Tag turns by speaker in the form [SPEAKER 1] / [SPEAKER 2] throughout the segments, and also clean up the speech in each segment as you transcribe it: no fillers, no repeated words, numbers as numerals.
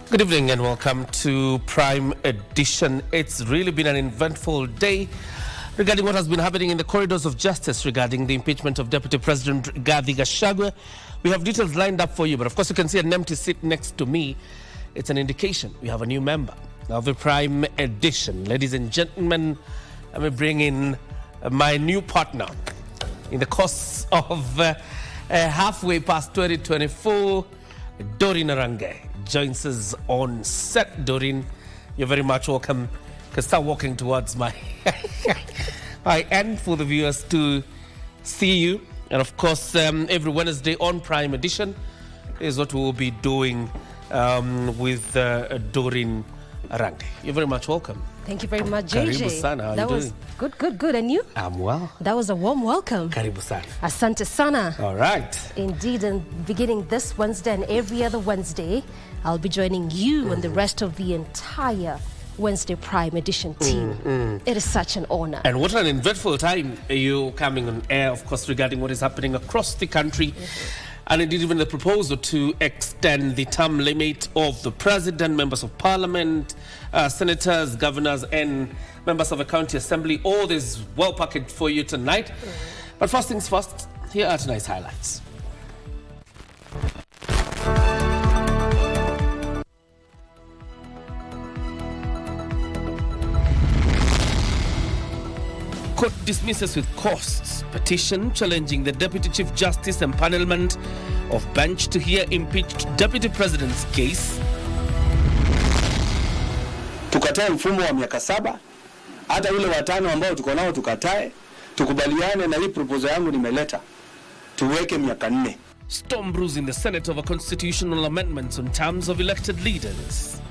[SPEAKER 1] Good evening and welcome to Prime Edition. It's really been an eventful day regarding what has been happening in the corridors of justice regarding the impeachment of Deputy President Gachagua. We have details lined up for you, but of course you can see an empty seat next to me. It's an indication we have a new member of the Prime Edition. Ladies and gentlemen, let me bring in my new partner in the course of halfway past 2024, Doreen Arange joins us on set. Doreen, you're very much welcome. You can start walking towards my end for the viewers to see you. And of course, every Wednesday on Prime Edition is what we will be doing with Doreen Arange. You're very much welcome.
[SPEAKER 2] Thank you very much, JJ.
[SPEAKER 1] Karibu sana. How
[SPEAKER 2] that
[SPEAKER 1] you
[SPEAKER 2] was
[SPEAKER 1] doing?
[SPEAKER 2] Good. And you?
[SPEAKER 1] I'm well.
[SPEAKER 2] That was a warm welcome.
[SPEAKER 1] Karibu sana.
[SPEAKER 2] Asante sana.
[SPEAKER 1] All right.
[SPEAKER 2] Indeed, and beginning this Wednesday and every other Wednesday, I'll be joining you and the rest of the entire Wednesday Prime Edition team. It is such an honor.
[SPEAKER 1] And what an eventful time you coming on air, of course, regarding what is happening across the country. And indeed, even the proposal to extend the term limit of the president, members of parliament, senators, governors, and members of a county assembly. All this well packaged for you tonight. But first things first, here are tonight's highlights. Court dismisses with costs petition challenging the Deputy Chief Justice empanelment of bench to hear impeached Deputy President's case.
[SPEAKER 3] Tukatae mfumo wa miaka 7, hata ule watano ambao tuko nao tukatae, tukubaliane na hii proposal yangu nimeleta. Tuweke miaka 4.
[SPEAKER 1] Storm brews in the Senate over constitutional amendments on terms of elected leaders.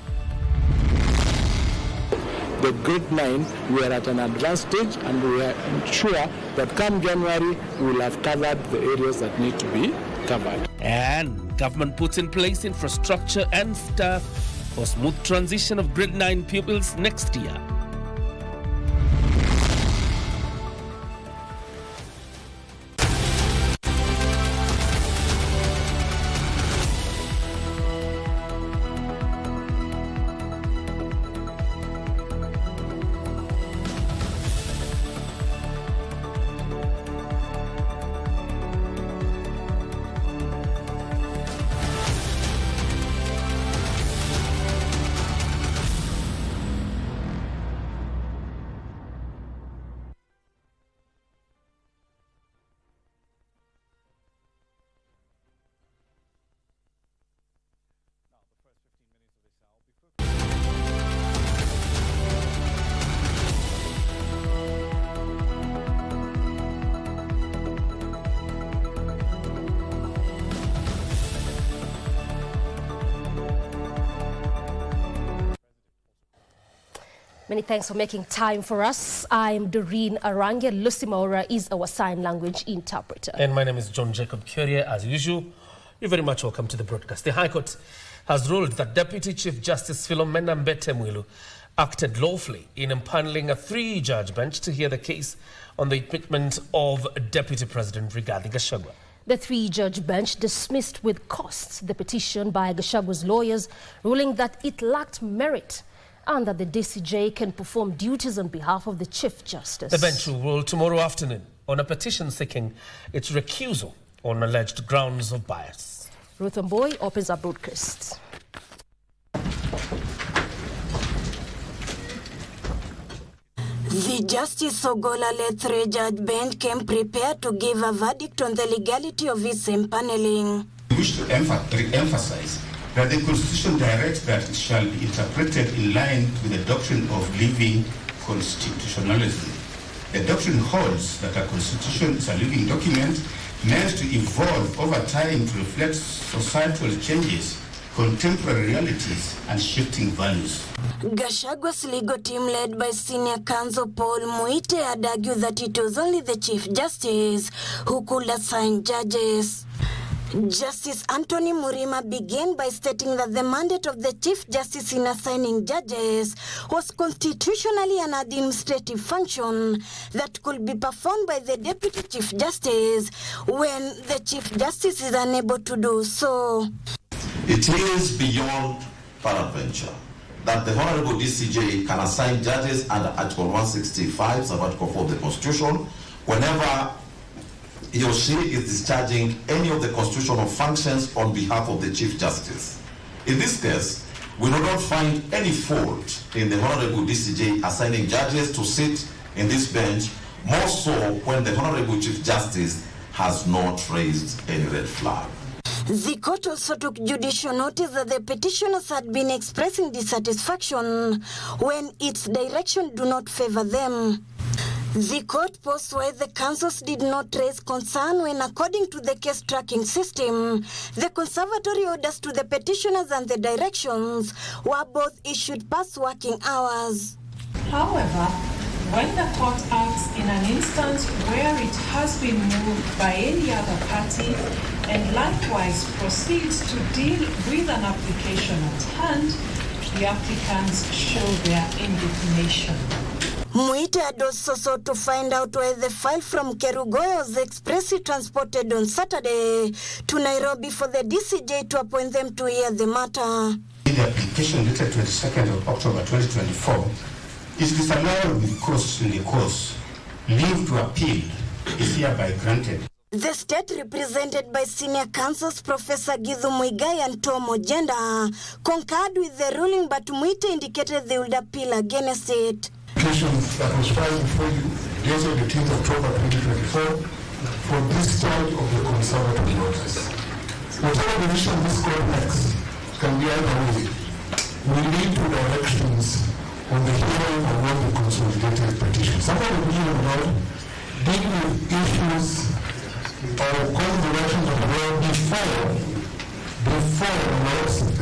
[SPEAKER 4] The Great 9, we are at an advanced stage and we are sure that come January we will have covered the areas that need to be covered.
[SPEAKER 1] And government puts in place infrastructure and staff for smooth transition of Grade 9 pupils next year.
[SPEAKER 2] Many thanks for making time for us. I'm Doreen Arange. Lucy Maura is our sign language interpreter.
[SPEAKER 1] And my name is John Jacob Kioria. As usual, you're very much welcome to the broadcast. The High Court has ruled that Deputy Chief Justice Philomena Mbetemwilu acted lawfully in impaneling a 3-judge bench to hear the case on the impeachment of Deputy President Gachagua.
[SPEAKER 2] The 3-judge bench dismissed with costs the petition by Gachagua's lawyers, ruling that it lacked merit and that the DCJ can perform duties on behalf of the Chief Justice.
[SPEAKER 1] The bench will rule tomorrow afternoon on a petition seeking its recusal on alleged grounds of bias.
[SPEAKER 2] Ruth Mboy opens our broadcast.
[SPEAKER 5] The Justice Ogola-led 3-judge bench came prepared to give a verdict on the legality of its impaneling.
[SPEAKER 6] We wish to re-emphasize that the Constitution directs that it shall be interpreted in line with the doctrine of living constitutionalism. The doctrine holds that a constitution is a living document meant to evolve over time to reflect societal changes, contemporary realities, and shifting values.
[SPEAKER 5] Gachagua's legal team, led by senior counsel Paul Muite, had argued that it was only the Chief Justice who could assign judges. Justice Anthony Murima began by stating that the mandate of the Chief Justice in assigning judges was constitutionally an administrative function that could be performed by the Deputy Chief Justice when the Chief Justice is unable to do so.
[SPEAKER 7] It is beyond peradventure that the Honorable DCJ can assign judges under Article 165, sub-article 4 of the Constitution, whenever he or she is discharging any of the constitutional functions on behalf of the Chief Justice. In this case, we do not find any fault in the Honorable DCJ assigning judges to sit in this bench, more so when the Honorable Chief Justice has not raised any red flag.
[SPEAKER 5] The court also took judicial notice that the petitioners had been expressing dissatisfaction when its direction do not favor them. The court posed why the councils did not raise concern when, according to the case tracking system, the conservatory orders to the petitioners and the directions were both issued past working hours.
[SPEAKER 8] However, when the court acts in an instance where it has been moved by any other party and likewise proceeds to deal with an application at hand, the applicants show their indignation.
[SPEAKER 5] Muite had also sought to find out why the file from Kerugoya was expressly transported on Saturday to Nairobi for the DCJ to appoint them to hear the matter.
[SPEAKER 6] The application dated 22nd of October 2024 is disallowed with cause in the cause. Leave to appeal is hereby granted.
[SPEAKER 5] The state, represented by senior counsels Professor Githu Muigai and Tom Ojenda, concurred with the ruling, but Muite indicated they would appeal against it.
[SPEAKER 9] That was filed before you, dated 18th October 2024, for discharge of the conservative notice. Whatever decision this court makes can be either way. We need to directions on the hearing of all the consolidated petitions. Some of the petitions about deal with issues or call directions of the law before the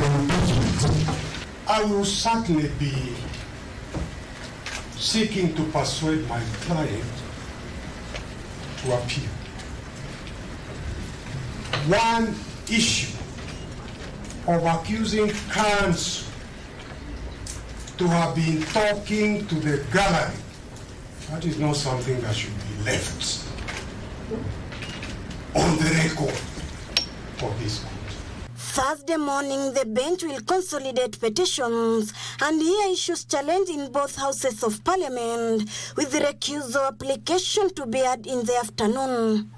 [SPEAKER 9] impeachment.
[SPEAKER 10] I will certainly be seeking to persuade my client to appeal. One issue of accusing counsel to have been talking to the gallery, that is not something that should be left on the record of this court.
[SPEAKER 5] Thursday morning, the bench will consolidate petitions and hear issues challenged in both houses of parliament, with the recusal application to be heard in the afternoon.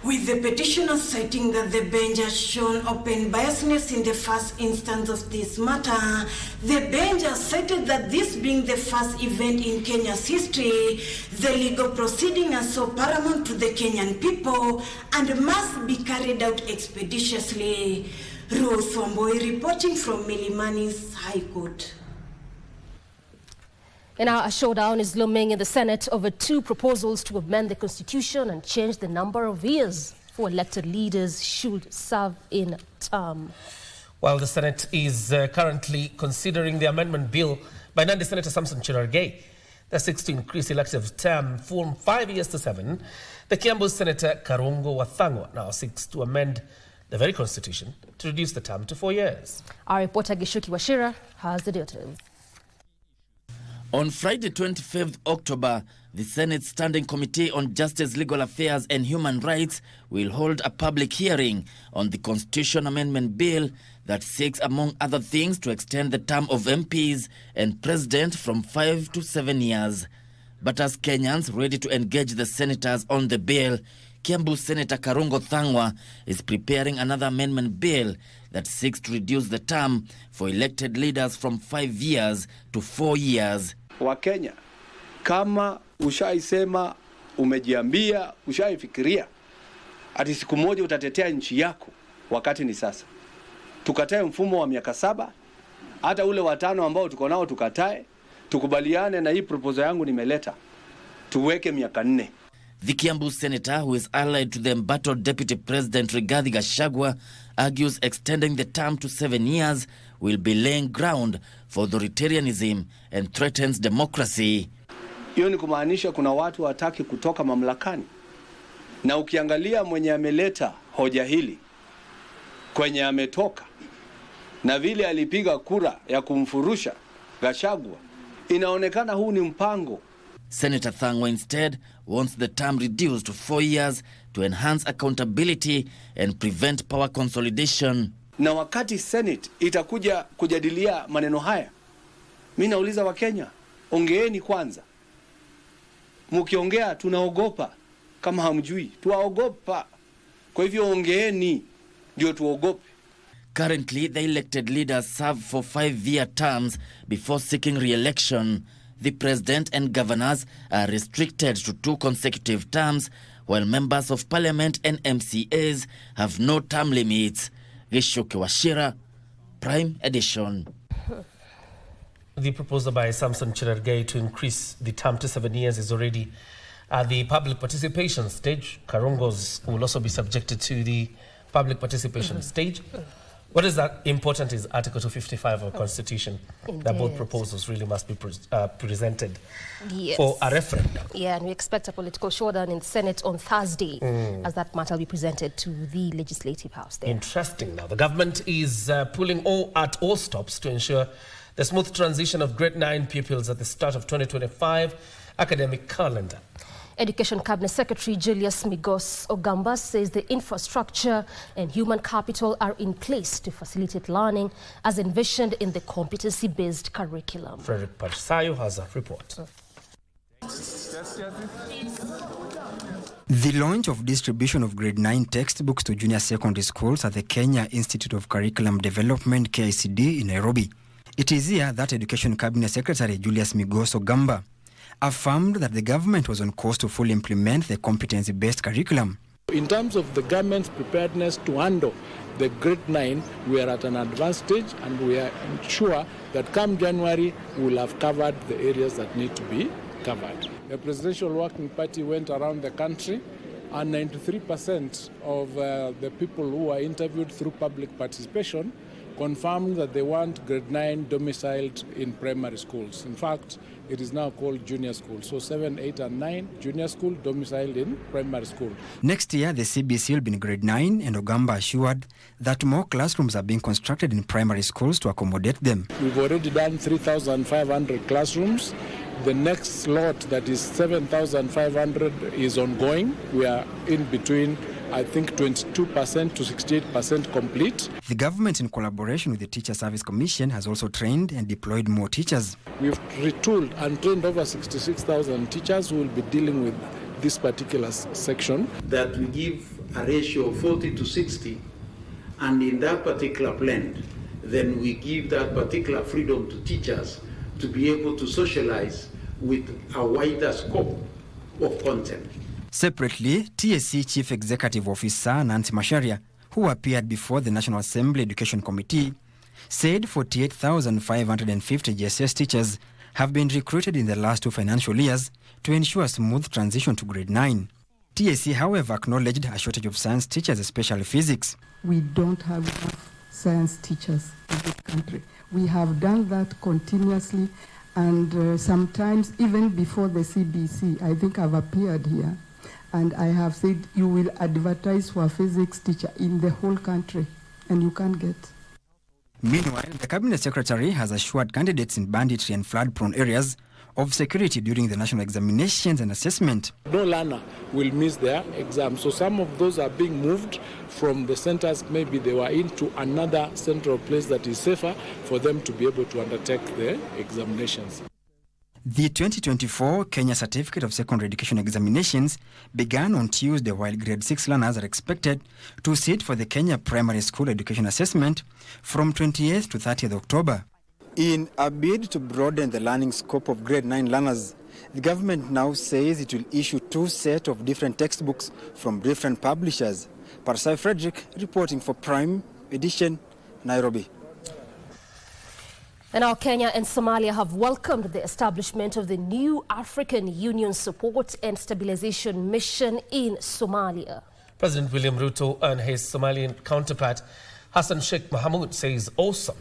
[SPEAKER 5] With the petitioners citing that the bench has shown open biasness in the first instance of this matter, the bench has cited that this being the first event in Kenya's history, the legal proceeding is so paramount to the Kenyan people and must be carried out expeditiously. Ruth Wamboi reporting from Milimani's High Court.
[SPEAKER 2] And now a showdown is looming in the Senate over two proposals to amend the Constitution and change the number of years for elected leaders should serve in term.
[SPEAKER 1] While the Senate is currently considering the amendment bill by Nandi Senator Samson Cherargei that seeks to increase elective term from 5 years to 7, the Kiambu Senator Karungo Wathangwa now seeks to amend the very Constitution to reduce the term to 4 years.
[SPEAKER 2] Our reporter Gishuki Washira has the details.
[SPEAKER 11] On Friday, 25th October, the Senate Standing Committee on Justice, Legal Affairs and Human Rights will hold a public hearing on the Constitution Amendment Bill that seeks, among other things, to extend the term of MPs and President from 5 to 7 years. But as Kenyans ready to engage the senators on the bill, Kiambu Senator Karungo Thangwa is preparing another amendment bill that seeks to reduce the term for elected leaders from 5 years to 4 years.
[SPEAKER 3] Wakenya, kama ushaisema, umejiambia, ushaifikiria, ati siku moja utatetea nchi yako, wakati ni sasa. Tukatae mfumo wa miaka 7, hata ule watano ambao tuko nao tukatae, tukubaliane na hii proposal yangu nimeleta, tuweke miaka 4.
[SPEAKER 11] The Kiambu senator, who is allied to the embattled Deputy President Rigathi Gachagua, argues extending the term to 7 years will be laying ground for authoritarianism and threatens democracy.
[SPEAKER 3] Hiyo ni kumaanisha kuna watu wataki kutoka mamlakani. Na ukiangalia mwenye ameleta hoja hili, kwenye ametoka, na vile alipiga kura ya kumfurusha Gachagua, inaonekana huu ni mpango.
[SPEAKER 11] Senator Thangwa instead wants the term reduced to 4 years to enhance accountability and prevent power consolidation.
[SPEAKER 3] Na wakati Senate itakuja kujadilia maneno haya, mimi nauliza Wakenya, ongeeni kwanza. Mkiongea tunaogopa, kama hamjui tuwaogopa. Kwa hivyo ongeeni ndio tuogope.
[SPEAKER 11] Currently, the elected leaders serve for 5-year terms before seeking re-election. The president and governors are restricted to 2 consecutive terms, while members of parliament and MCAs have no term limits. Gishuke Washira, Prime Edition.
[SPEAKER 1] The proposal by Samson Cherargei to increase the term to 7 years is already at the public participation stage. Karongos will also be subjected to the public participation stage. What is that important is Article 255 of the Constitution.
[SPEAKER 2] Indeed.
[SPEAKER 1] That both proposals really must be presented for a referendum.
[SPEAKER 2] Yeah, and we expect a political showdown in the Senate on Thursday as that matter will be presented to the Legislative House there.
[SPEAKER 1] Interesting. Now, the government is pulling at all stops to ensure the smooth transition of grade 9 pupils at the start of 2025 academic calendar.
[SPEAKER 2] Education Cabinet Secretary Julius Migos Ogamba says the infrastructure and human capital are in place to facilitate learning as envisioned in the competency-based curriculum.
[SPEAKER 1] Frederick Pachisayo has a report.
[SPEAKER 12] The launch of distribution of grade 9 textbooks to junior secondary schools at the Kenya Institute of Curriculum Development KICD in Nairobi. It is here that Education Cabinet Secretary Julius Migos Ogamba affirmed that the government was on course to fully implement the competency-based curriculum.
[SPEAKER 4] In terms of the government's preparedness to handle the grade 9, we are at an advanced stage, and we are sure that come January we will have covered the areas that need to be covered. The Presidential Working Party went around the country, and 93% of the people who were interviewed through public participation confirmed that they want grade 9 domiciled in primary schools. In fact, it is now called junior school. So 7, 8 and 9, junior school domiciled in primary school.
[SPEAKER 12] Next year, the CBC will be in grade 9, and Ogamba assured that more classrooms are being constructed in primary schools to accommodate them.
[SPEAKER 4] We've already done 3,500 classrooms. The next lot, that is 7,500, is ongoing. We are in between, I think, 22% to 68% complete.
[SPEAKER 12] The government, in collaboration with the Teacher Service Commission, has also trained and deployed more teachers.
[SPEAKER 4] We've retooled and trained over 66,000 teachers who will be dealing with this particular section.
[SPEAKER 13] That we give a ratio of 40 to 60, and in that particular blend, then we give that particular freedom to teachers to be able to socialize with a wider scope of content.
[SPEAKER 12] Separately, TSC Chief Executive Officer Nancy Macharia, who appeared before the National Assembly Education Committee, said 48,550 GSS teachers have been recruited in the last 2 financial years to ensure a smooth transition to grade 9. TSC, however, acknowledged a shortage of science teachers, especially physics.
[SPEAKER 14] We don't have enough science teachers in this country. We have done that continuously, and sometimes even before the CBC, I think I've appeared here, and I have said you will advertise for a physics teacher in the whole country, and you can't get.
[SPEAKER 12] Meanwhile, the Cabinet Secretary has assured candidates in banditry and flood-prone areas of security during the national examinations and assessment.
[SPEAKER 4] No learner will miss their exam. So some of those are being moved from the centers. Maybe they were into another central place that is safer for them to be able to undertake the examinations.
[SPEAKER 12] The 2024 Kenya Certificate of Secondary Education Examinations began on Tuesday, while grade 6 learners are expected to sit for the Kenya Primary School Education Assessment from 28th to 30th October. In a bid to broaden the learning scope of grade 9 learners, the government now says it will issue 2 sets of different textbooks from different publishers. Parsai Frederick reporting for Prime Edition, Nairobi.
[SPEAKER 2] And now Kenya and Somalia have welcomed the establishment of the new African Union Support and Stabilization Mission in Somalia.
[SPEAKER 1] President William Ruto and his Somalian counterpart Hassan Sheikh Mohamud says awesome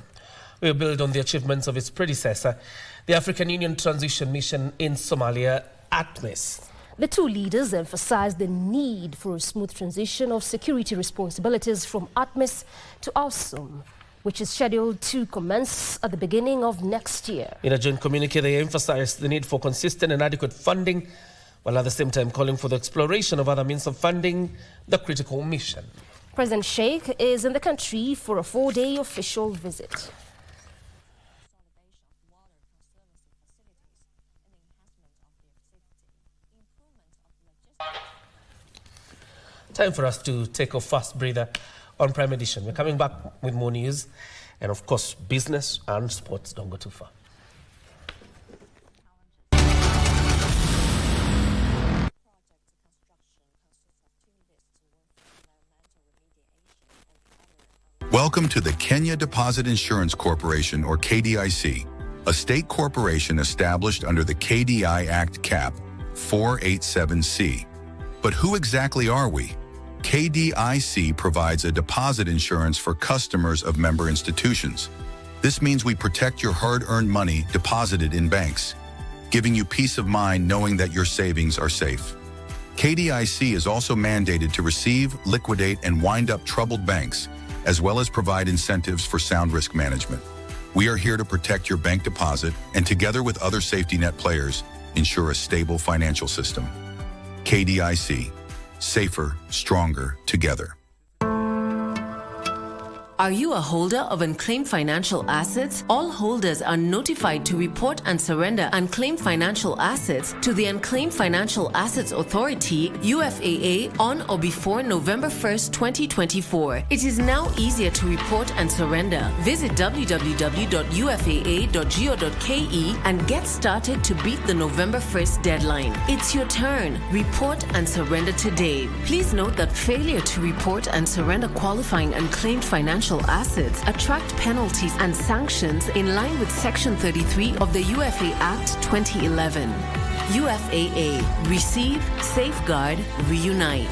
[SPEAKER 1] will build on the achievements of its predecessor, the African Union Transition Mission in Somalia, ATMIS.
[SPEAKER 2] The two leaders emphasized the need for a smooth transition of security responsibilities from ATMIS to AWSOM, which is scheduled to commence at the beginning of next year.
[SPEAKER 1] In a joint communique, they emphasized the need for consistent and adequate funding, while at the same time calling for the exploration of other means of funding the critical mission.
[SPEAKER 2] President Sheikh is in the country for a 4-day official visit.
[SPEAKER 1] Time for us to take a fast breather on Prime Edition. We're coming back with more news and, of course, business and sports. Don't go too far.
[SPEAKER 15] Welcome to the Kenya Deposit Insurance Corporation, or KDIC, a state corporation established under the KDI Act Cap 487C. But who exactly are we? KDIC provides a deposit insurance for customers of member institutions. This means we protect your hard-earned money deposited in banks, giving you peace of mind knowing that your savings are safe. KDIC is also mandated to receive, liquidate, and wind up troubled banks, as well as provide incentives for sound risk management. We are here to protect your bank deposit and, together with other safety net players, ensure a stable financial system. KDIC. Safer, stronger, together.
[SPEAKER 16] Are you a holder of unclaimed financial assets? All holders are notified to report and surrender unclaimed financial assets to the Unclaimed Financial Assets Authority, UFAA, on or before November 1st, 2024. It is now easier to report and surrender. Visit www.ufaa.go.ke and get started to beat the November 1st deadline. It's your turn. Report and surrender today. Please note that failure to report and surrender qualifying unclaimed financial assets attract penalties and sanctions in line with Section 33 of the UFA Act 2011. UFAA. Receive, safeguard, reunite.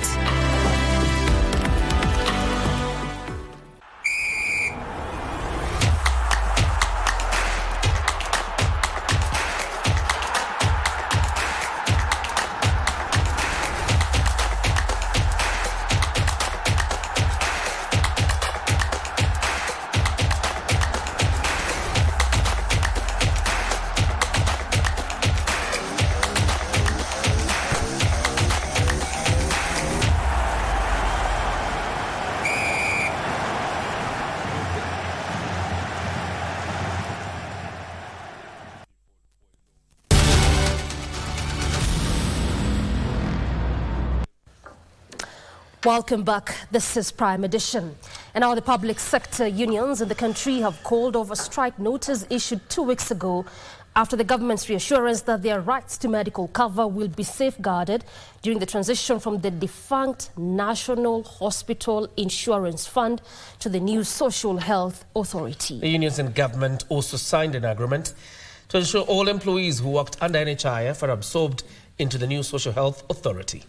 [SPEAKER 2] Welcome back. This is Prime Edition. And now the public sector unions in the country have called off a strike notice issued 2 weeks ago after the government's reassurance that their rights to medical cover will be safeguarded during the transition from the defunct National Hospital Insurance Fund to the new Social Health Authority.
[SPEAKER 1] The unions and government also signed an agreement to ensure all employees who worked under NHIF are absorbed into the new Social Health Authority.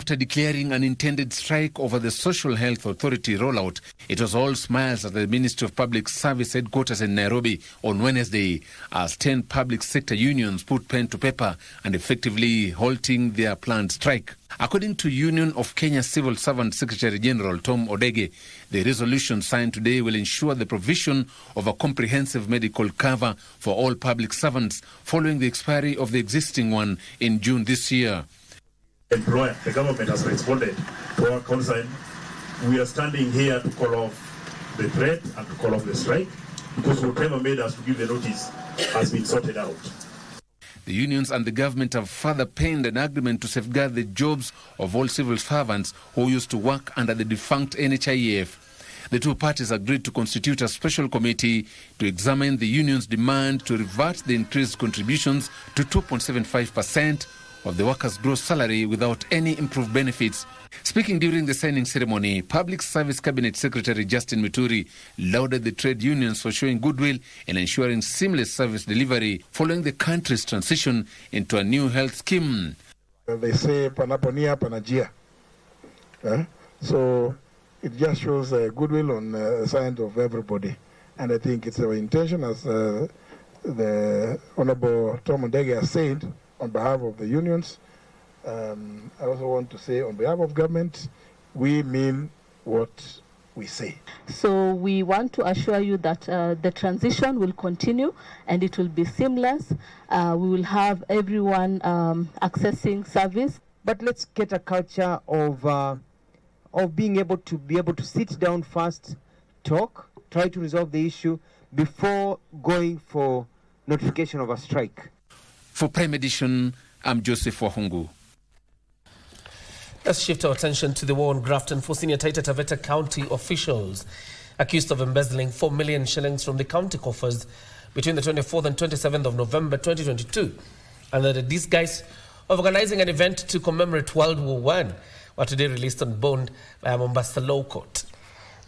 [SPEAKER 17] After declaring an intended strike over the Social Health Authority rollout, it was all smiles at the Ministry of Public Service headquarters in Nairobi on Wednesday, as 10 public sector unions put pen to paper and effectively halting their planned strike. According to Union of Kenya Civil Servant Secretary General Tom Odege, the resolution signed today will ensure the provision of a comprehensive medical cover for all public servants following the expiry of the existing one in June this year.
[SPEAKER 18] Employer, the government has responded to our concern. We are standing here to call off the threat and to call off the strike because whatever made us to give the notice has been sorted out.
[SPEAKER 17] The unions and the government have further penned an agreement to safeguard the jobs of all civil servants who used to work under the defunct NHIF. The two parties agreed to constitute a special committee to examine the union's demand to revert the increased contributions to 2.75% of the workers' gross salary without any improved benefits. Speaking during the signing ceremony, Public Service Cabinet Secretary Justin Muturi lauded the trade unions for showing goodwill and ensuring seamless service delivery following the country's transition into a new health scheme.
[SPEAKER 19] They say panaponia panajia. So it just shows goodwill on the side of everybody. And I think it's our intention, as the Honorable Tom Odege has said, on behalf of the unions. I also want to say on behalf of government, we mean what we say.
[SPEAKER 20] So we want to assure you that the transition will continue and it will be seamless. We will have everyone accessing service.
[SPEAKER 21] But let's get a culture of of being able to sit down first, talk, try to resolve the issue before going for notification of a strike.
[SPEAKER 17] For Prime Edition, I'm Joseph Wahungu.
[SPEAKER 1] Let's shift our attention to the war on graft and for senior Taita Taveta county officials accused of embezzling 4 million shillings from the county coffers between the 24th and 27th of November 2022 under the disguise of organizing an event to commemorate World War I were today released on bond by a Mombasa Law Court.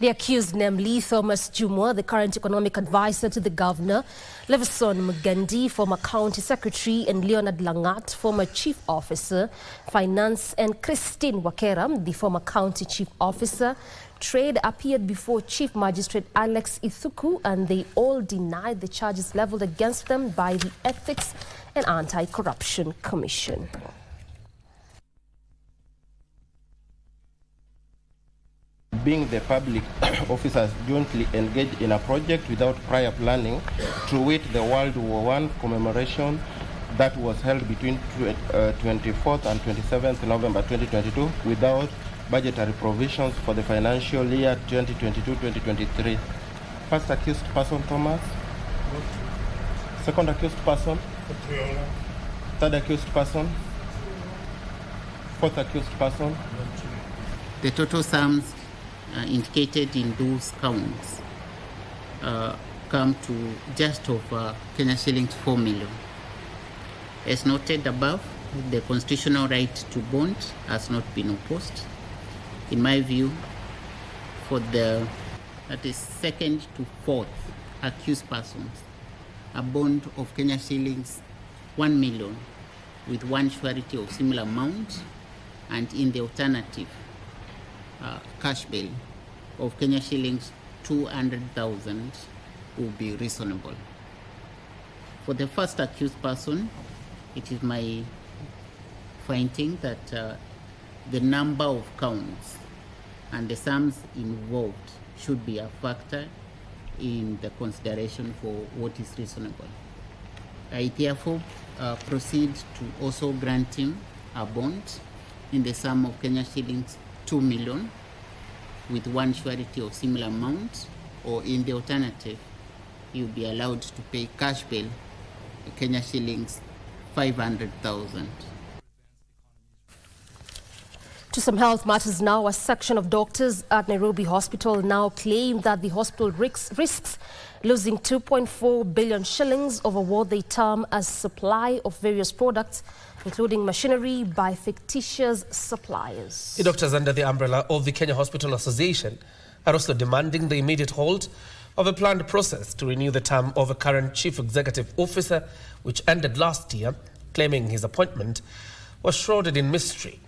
[SPEAKER 2] The accused, namely Thomas Jumwa, the current economic advisor to the governor, Leveson Mugendi, former county secretary, and Leonard Langat, former chief officer, finance, and Christine Wakera, the former county chief officer, trade, appeared before Chief Magistrate Alex Ithuku, and they all denied the charges leveled against them by the Ethics and Anti-Corruption Commission.
[SPEAKER 22] Being the public officers jointly engaged in a project without prior planning, to wit the World War I commemoration that was held between 24th and 27th November 2022 without budgetary provisions for the financial year 2022-2023. First accused person, Thomas. Second accused person. Third accused person. Fourth accused person.
[SPEAKER 23] The total sums indicated in those counts come to just over Kenya shillings 4 million. As noted above, the constitutional right to bond has not been opposed. In my view, for the second to fourth accused persons, a bond of Kenya shillings 1 million with one surety of similar amount, and in the alternative, cash bail of Kenya shillings 200,000 will be reasonable. For the first accused person, it is my finding that the number of counts and the sums involved should be a factor in the consideration for what is reasonable. I therefore proceed to also grant him a bond in the sum of Kenya shillings 2 million with one surety of similar amount, or in the alternative, he will be allowed to pay cash bail Kenya shillings 500,000.
[SPEAKER 2] To some health matters now, a section of doctors at Nairobi Hospital now claim that the hospital risks losing 2.4 billion shillings over what they term as supply of various products, including machinery, by fictitious suppliers.
[SPEAKER 1] The doctors under the umbrella of the Kenya Hospital Association are also demanding the immediate halt of a planned process to renew the term of a current chief executive officer, which ended last year, claiming his appointment was shrouded in mystery.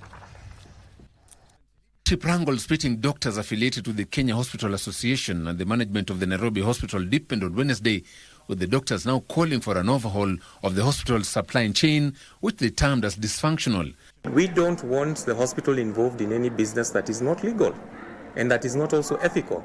[SPEAKER 17] Wrangle splitting doctors affiliated to the Kenya Hospital Association and the management of the Nairobi Hospital deepened on Wednesday, with the doctors now calling for an overhaul of the hospital's supply chain, which they termed as dysfunctional.
[SPEAKER 24] We don't want the hospital involved in any business that is not legal and that is not also ethical.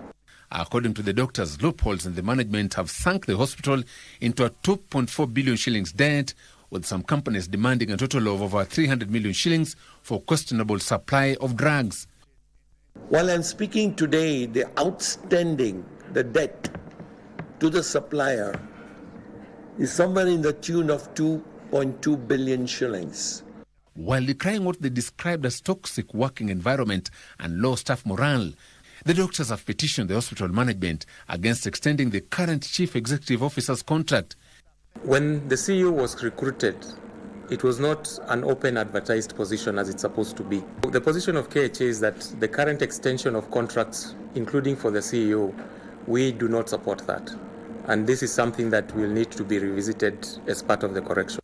[SPEAKER 17] According to the doctors, loopholes in the management have sunk the hospital into a 2.4 billion shillings debt, with some companies demanding a total of over 300 million shillings for questionable supply of drugs.
[SPEAKER 25] While I'm speaking today, the debt to the supplier is somewhere in the tune of 2.2 billion shillings.
[SPEAKER 17] While decrying what they described as toxic working environment and low staff morale, the doctors have petitioned the hospital management against extending the current chief executive officer's contract.
[SPEAKER 24] When the CEO was recruited, it was not an open advertised position as it's supposed to be. The position of KHA is that the current extension of contracts, including for the CEO, we do not support that. And this is something that will need to be revisited as part of the correction.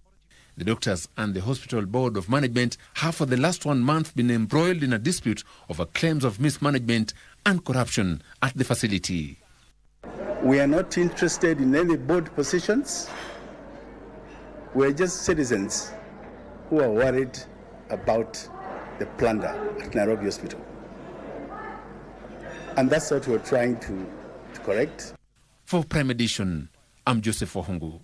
[SPEAKER 17] The doctors and the hospital board of management have for the last 1 month been embroiled in a dispute over claims of mismanagement and corruption at the facility.
[SPEAKER 26] We are not interested in any board positions. We're just citizens who are worried about the plunder at Nairobi Hospital. And that's what we're trying to correct.
[SPEAKER 17] For Prime Edition, I'm Joseph Wahungu.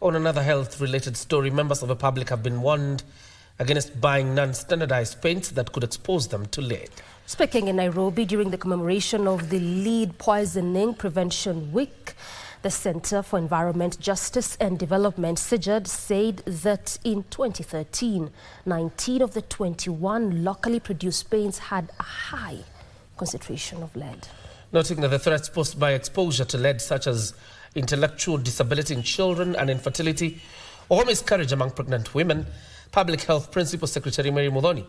[SPEAKER 1] On another health-related story, members of the public have been warned against buying non-standardized paints that could expose them to lead.
[SPEAKER 2] Speaking in Nairobi during the commemoration of the Lead Poisoning Prevention Week, the Center for Environment, Justice and Development, CEJAD, said that in 2013, 19 of the 21 locally produced paints had a high concentration of lead.
[SPEAKER 1] Noting that the threats posed by exposure to lead, such as intellectual disability in children and infertility or miscarriage among pregnant women, Public Health Principal Secretary Mary Muthoni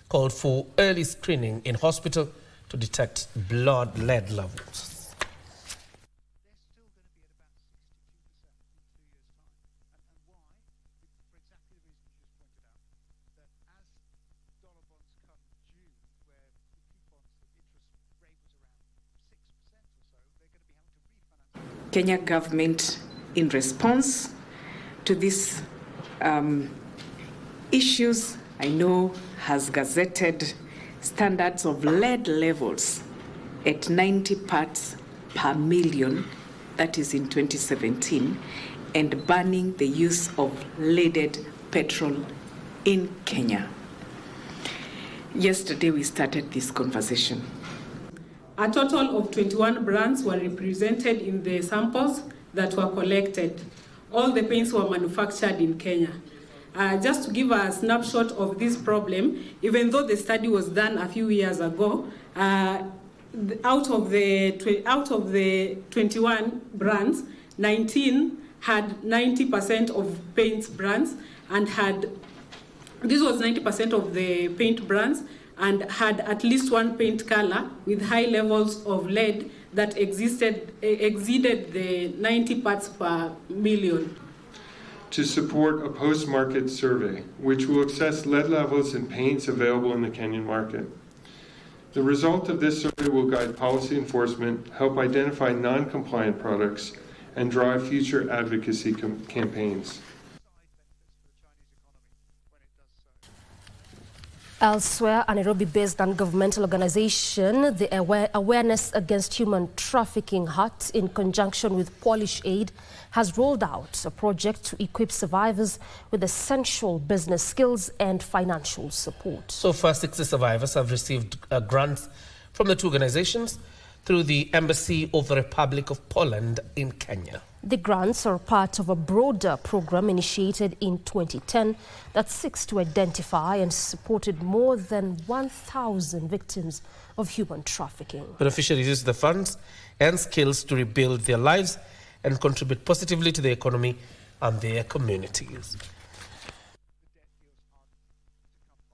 [SPEAKER 1] called for early screening in hospital to detect blood lead levels.
[SPEAKER 5] Kenya government, in response to these issues, I know has gazetted standards of lead levels at 90 parts per million, that is in 2017, and banning the use of leaded petrol in Kenya. Yesterday we started this conversation.
[SPEAKER 6] A total of 21 brands were represented in the samples that were collected. All the paints were manufactured in Kenya. Just to give a snapshot of this problem, even though the study was done a few years ago, out of the 21 brands, 19 had 90% of paint brands and this was 90% of the paint brands and had at least one paint color with high levels of lead that exceeded the 90 parts per million.
[SPEAKER 7] To support a post-market survey, which will assess lead levels in paints available in the Kenyan market. The result of this survey will guide policy enforcement, help identify non-compliant products, and drive future advocacy campaigns.
[SPEAKER 2] Elsewhere, a Nairobi-based non-governmental organization, the Awareness Against Human Trafficking Hut, in conjunction with Polish Aid, has rolled out a project to equip survivors with essential business skills and financial support.
[SPEAKER 1] So far, 60 survivors have received grants from the two organizations through the Embassy of the Republic of Poland in Kenya.
[SPEAKER 2] The grants are part of a broader program initiated in 2010 that seeks to identify and supported more than 1,000 victims of human trafficking.
[SPEAKER 1] Beneficiaries use the funds and skills to rebuild their lives and contribute positively to the economy and their communities.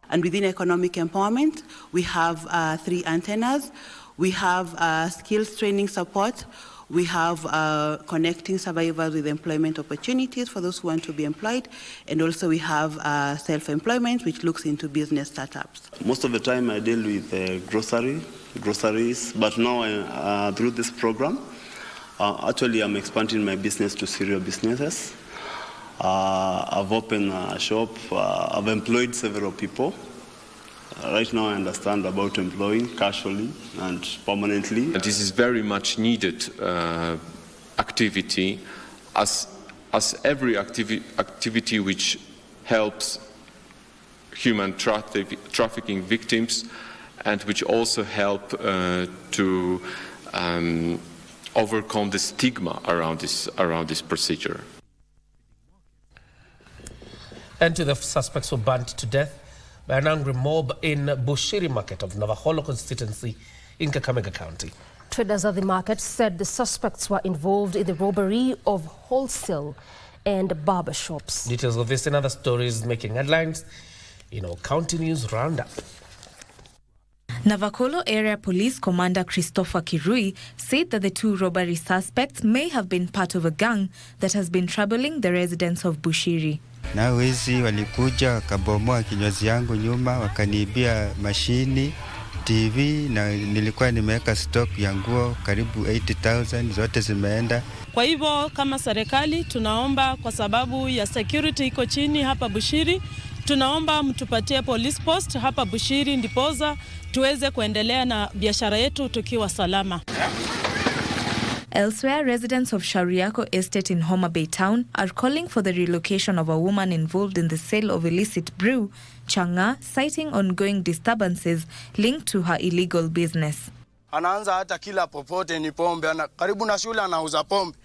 [SPEAKER 8] And within economic empowerment, we have 3 antennas. We have skills training support. We have connecting survivors with employment opportunities for those who want to be employed. And also we have self-employment, which looks into business startups.
[SPEAKER 9] Most of the time I deal with groceries, but now through this program, actually I'm expanding my business to serial businesses. I've opened a shop, I've employed several people. Right now I understand about employing casually and permanently.
[SPEAKER 10] And this is very much needed activity as every activity which helps human trafficking victims and which also help to overcome the stigma around this procedure.
[SPEAKER 1] And to the suspects who burnt to death by an angry mob in Bushiri market of Navaholo constituency in Kakamega County.
[SPEAKER 2] Traders at the market said the suspects were involved in the robbery of wholesale and barber shops.
[SPEAKER 1] Details of this and other stories making headlines in our County News Roundup.
[SPEAKER 27] Navakolo Area Police Commander Christopher Kirui said that the 2 robbery suspects may have been part of a gang that has been troubling the residents of Bushiri.
[SPEAKER 28] Na wezi walikuja wakabomoa kinyozi yangu nyuma, wakaniibia mashini, TV, na nilikuwa nimeweka stock ya nguo karibu 80,000, zote zimeenda.
[SPEAKER 29] Kwa hivyo kama serikali tunaomba, kwa sababu ya security iko chini hapa Bushiri, tunaomba mtupatie police post hapa Bushiri ndipoza tuweze kuendelea na biashara yetu tukiwa salama.
[SPEAKER 27] Elsewhere, residents of Shauriako Estate in Homa Bay Town are calling for the relocation of a woman involved in the sale of illicit brew, changa, citing ongoing disturbances linked to her illegal business.
[SPEAKER 3] Anaanza hata kila popote ni pombe, karibu na shule anauza pombe.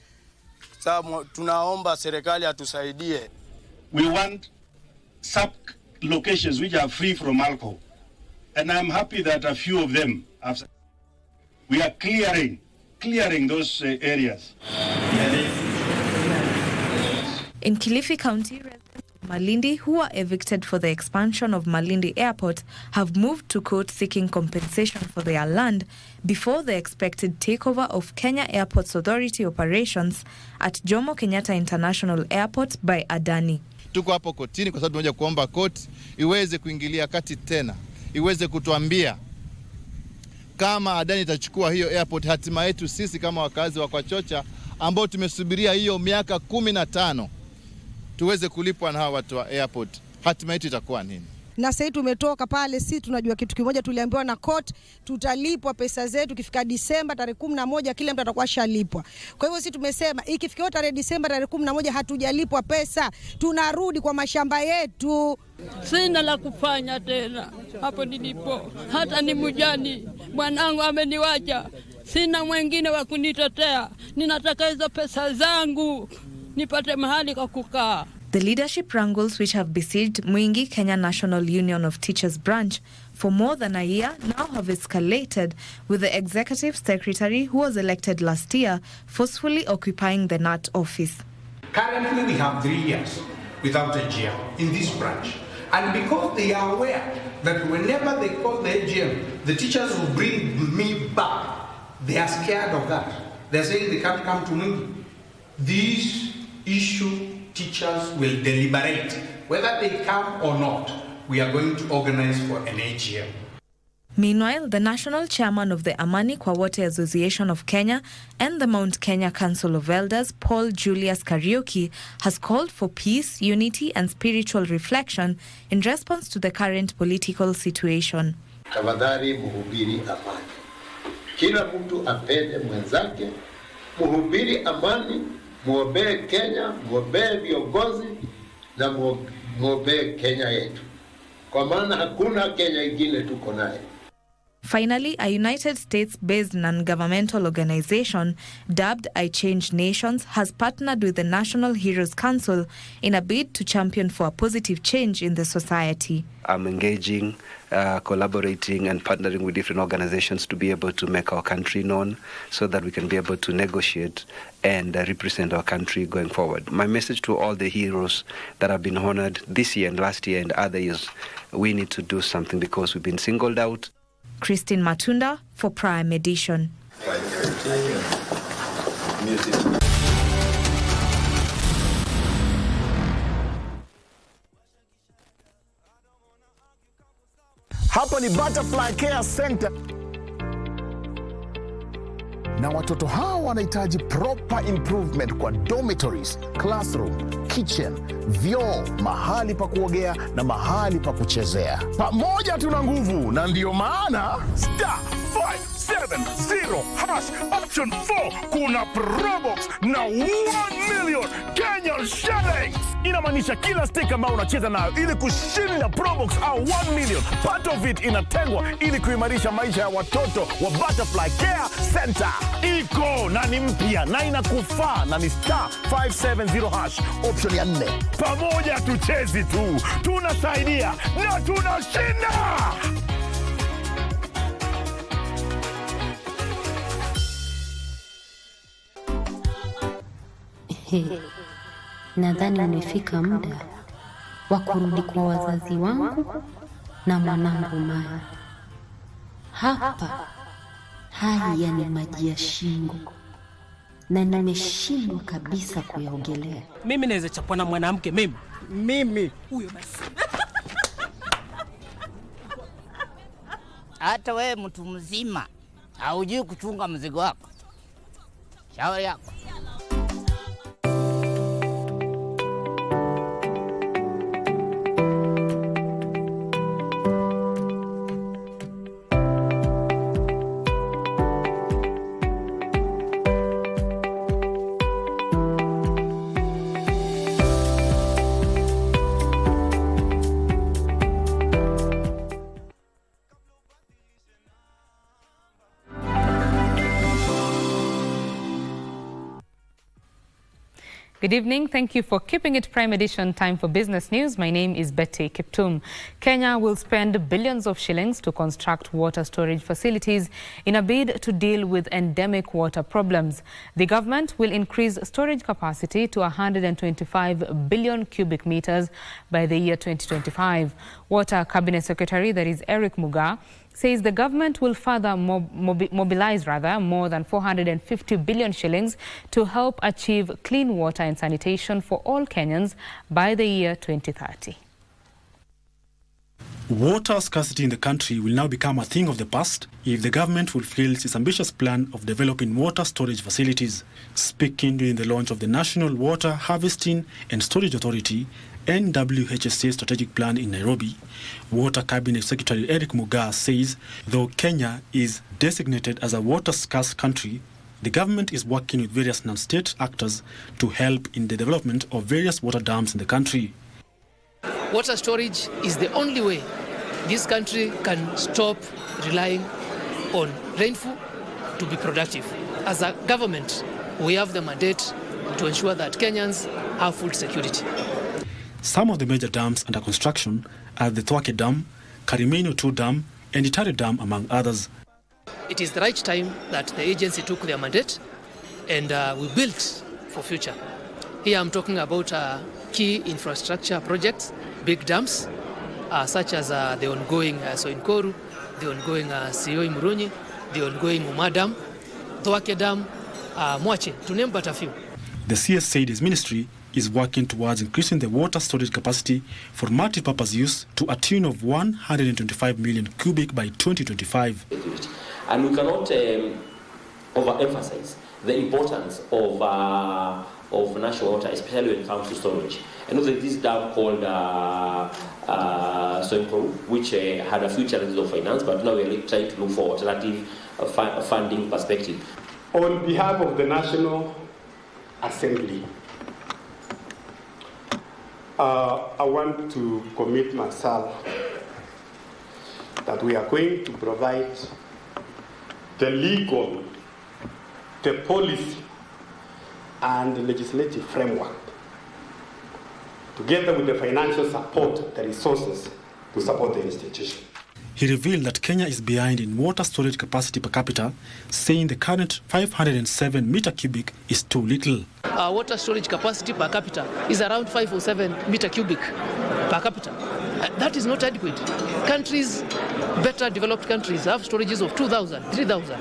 [SPEAKER 3] Sasa tunaomba serikali atusaidie.
[SPEAKER 4] We want sub-locations which are free from alcohol. And I'm happy that a few of them have. We are clearing those areas.
[SPEAKER 27] In Kilifi County, residents of Malindi who are evicted for the expansion of Malindi Airport have moved to court seeking compensation for their land before the expected takeover of Kenya Airports Authority operations at Jomo Kenyatta International Airport by Adani.
[SPEAKER 11] Tuko hapo kotini kwa sababu tunataka kuomba koti iweze kuingilia kati tena, iweze kutuambia kama Adani itachukua hiyo airport, hatima yetu sisi kama wakazi wa Kwachocha ambao tumesubiria hiyo miaka 15 tuweze kulipwa na hawa watu wa airport, hatima yetu itakuwa nini?
[SPEAKER 12] Na sasa tumetoka pale, si tunajua kitu kimoja, tuliambiwa na court tutalipwa pesa zetu kifika Disemba tarehe 11 kile mtu atakuwa shalipwa. Kwa hivyo sisi tumesema ikifika tarehe Disemba tarehe 11 hatujalipwa pesa, tunarudi kwa mashamba yetu.
[SPEAKER 13] Sina la kufanya tena hapo nilipo, hata ni mjani mwanangu ameniwacha, sina mwingine wa kunitetea. Ninataka hizo pesa zangu nipate mahali kwa kukaa.
[SPEAKER 27] The leadership wrangles which have besieged Mwingi Kenya National Union of Teachers branch for more than a year now have escalated, with the executive secretary who was elected last year forcefully occupying the NAT office.
[SPEAKER 14] Currently we have 3 years without a GM in this branch. And because they are aware that whenever they call the AGM, the teachers will bring me back, they are scared of that. They're saying they can't come to me. This issue, teachers will deliberate whether they come or not. We are going to organize for an AGM.
[SPEAKER 27] Meanwhile, the national chairman of the Amani Kwa Wote Association of Kenya and the Mount Kenya Council of Elders, Paul Julius Kariuki, has called for peace, unity and spiritual reflection in response to the current political situation.
[SPEAKER 15] Tafadhali muhubiri amani. Kila mtu apende mwenzake, muhubiri amani, muombee Kenya, muombee viongozi na muombee Kenya yetu. Kwa maana hakuna Kenya ingine tuko nayo.
[SPEAKER 27] Finally, a United States-based non-governmental organization dubbed I Change Nations has partnered with the National Heroes Council in a bid to champion for a positive change in the society.
[SPEAKER 16] I'm engaging, collaborating and partnering with different organizations to be able to make our country known so that we can be able to negotiate and represent our country going forward. My message to all the heroes that have been honored this year and last year and other years, we need to do something because we've been singled out.
[SPEAKER 27] Christine Matunda for Prime Edition.
[SPEAKER 18] Hapa ni Butterfly Care Center. Na watoto hawa wanahitaji proper improvement kwa dormitories, classroom, kitchen, vyoo, mahali pa kuogea na mahali pa kuchezea. Pamoja tuna nguvu, na ndio maana *570# option 4 kuna Probox na 1 million Kenyan shillings. Inamaanisha kila stick ambao unacheza nayo ili kushinda Probox au 1 million, part of it inatengwa ili kuimarisha maisha ya watoto wa Butterfly Care Center. Iko na ni mpya na inakufaa na ni *570# option ya 4. Pamoja tuchezi tu, tunasaidia na tunashinda.
[SPEAKER 30] Nadhani umefika muda wa kurudi kwa wazazi wangu na mwanangu Maya. Hapa haya ni maji ya shingo na nimeshindwa kabisa kuyaogelea.
[SPEAKER 31] Mimi naweza chapwa na mwanamke mimi huyo basi.
[SPEAKER 32] Hata wewe mtu mzima haujui kuchunga mzigo wako. Shauri yako.
[SPEAKER 5] Good evening. Thank you for keeping it Prime Edition time for business news. My name is Betty Kiptum. Kenya will spend billions of shillings to construct water storage facilities in a bid to deal with endemic water problems. The government will increase storage capacity to 125 billion cubic meters by the year 2025. Water Cabinet Secretary, that is Eric Mugaa, says the government will further mobilize more than 450 billion shillings to help achieve clean water and sanitation for all Kenyans by the year 2030.
[SPEAKER 6] Water scarcity in the country will now become a thing of the past if the government fulfills its ambitious plan of developing water storage facilities. Speaking during the launch of the National Water Harvesting and Storage Authority NWHSA strategic plan in Nairobi, Water Cabinet Secretary Eric Mugaa says though Kenya is designated as a water-scarce country, the government is working with various non-state actors to help in the development of various water dams in the country.
[SPEAKER 7] Water storage is the only way this country can stop relying on rainfall to be productive. As a government, we have the mandate to ensure that Kenyans have food security.
[SPEAKER 6] Some of the major dams under construction are the Thwake Dam, Karimenyo 2 Dam, and Itare Dam, among others.
[SPEAKER 7] It is the right time that the agency took their mandate and we built for future. Here I'm talking about key infrastructure projects, big dams, such as the ongoing Soinkoru, the ongoing Sioi Murunyi, the ongoing Uma Dam, Thwake Dam, Mwache, to name but a few.
[SPEAKER 6] The CS said his ministry is working towards increasing the water storage capacity for multi-purpose use to a tune of 125 million cubic by 2025.
[SPEAKER 17] And we cannot overemphasize the importance of national water, especially when it comes to storage. I know that this dam called Soinkoru, which had a few challenges of finance, but now we're trying to look for alternative funding perspective.
[SPEAKER 19] On behalf of the National Assembly, I want to commit myself that we are going to provide the legal, the policy, and the legislative framework, together with the financial support, the resources to support the institution.
[SPEAKER 6] He revealed that Kenya is behind in water storage capacity per capita, saying the current 507 meter cubic is too little.
[SPEAKER 7] Our water storage capacity per capita is around 5 or 7 meter cubic per capita. That is not adequate. Countries, better developed countries, have storages of 2,000, 3,000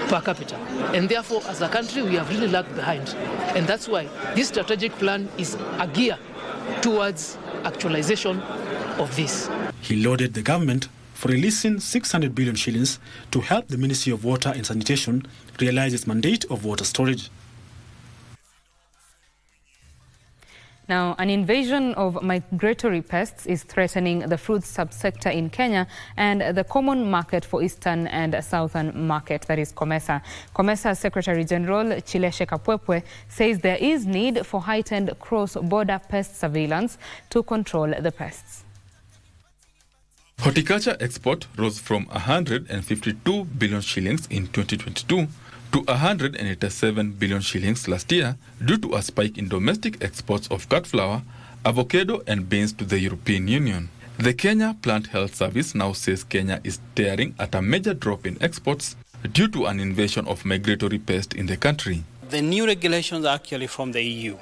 [SPEAKER 7] per capita. And therefore, as a country, we have really lagged behind. And that's why this strategic plan is a gear towards actualization of this.
[SPEAKER 6] He lauded the government for releasing 600 billion shillings to help the Ministry of Water and Sanitation realize its mandate of water storage.
[SPEAKER 5] Now, an invasion of migratory pests is threatening the fruit subsector in Kenya and the common market for eastern and southern market, that is COMESA. COMESA Secretary General Chileshe Kapwepwe says there is need for heightened cross-border pest surveillance to control the pests.
[SPEAKER 20] Horticulture export rose from 152 billion shillings in 2022 to 187 billion shillings last year due to a spike in domestic exports of cut flower, avocado and beans to the European Union. The Kenya Plant Health Service now says Kenya is staring at a major drop in exports due to an invasion of migratory pests in the country.
[SPEAKER 21] The new regulations are actually from the EU.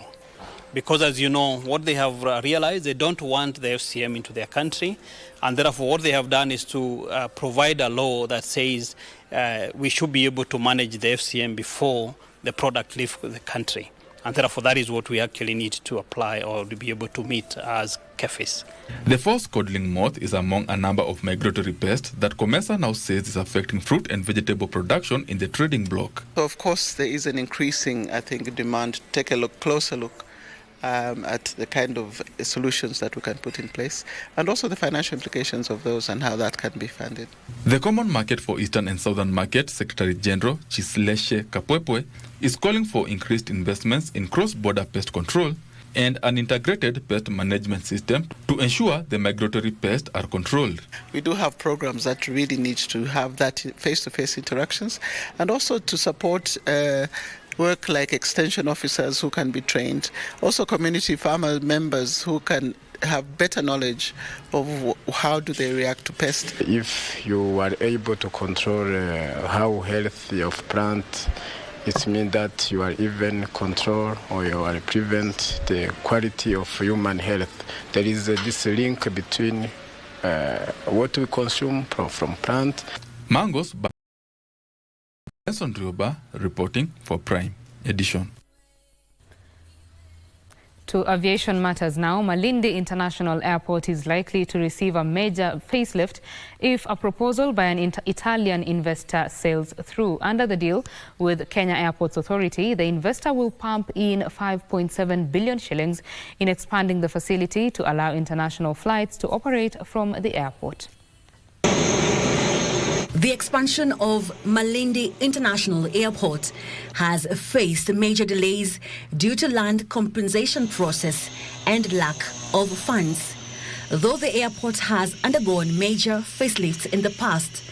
[SPEAKER 21] Because as you know, what they have realized, they don't want the FCM into their country. And therefore, what they have done is to provide a law that says we should be able to manage the FCM before the product leaves the country. And therefore, that is what we actually need to apply or to be able to meet as KEFIS.
[SPEAKER 20] The false codling moth is among a number of migratory pests that COMESA now says is affecting fruit and vegetable production in the trading bloc.
[SPEAKER 22] So of course, there is an increasing, demand to take a closer look at the kind of solutions that we can put in place, and also the financial implications of those and how that can be funded.
[SPEAKER 20] The Common Market for Eastern and Southern Market Secretary General Chisleshe Kapwepwe is calling for increased investments in cross-border pest control and an integrated pest management system to ensure the migratory pests are controlled.
[SPEAKER 22] We do have programs that really need to have that face-to-face interactions, and also to support work like extension officers who can be trained, also community farmer members who can have better knowledge of how do they react to pests.
[SPEAKER 1] If you are able to control how healthy of plant, it means that you are even control or you are prevent the quality of human health. There is this link between what we consume from plant.
[SPEAKER 20] Mangoes. Benson Rioba reporting for Prime Edition.
[SPEAKER 5] To aviation matters now, Malindi International Airport is likely to receive a major facelift if a proposal by an Italian investor sails through. Under the deal with Kenya Airports Authority, the investor will pump in 5.7 billion shillings in expanding the facility to allow international flights to operate from the airport.
[SPEAKER 2] The expansion of Malindi International Airport has faced major delays due to land compensation process and lack of funds. Though the airport has undergone major facelifts in the past,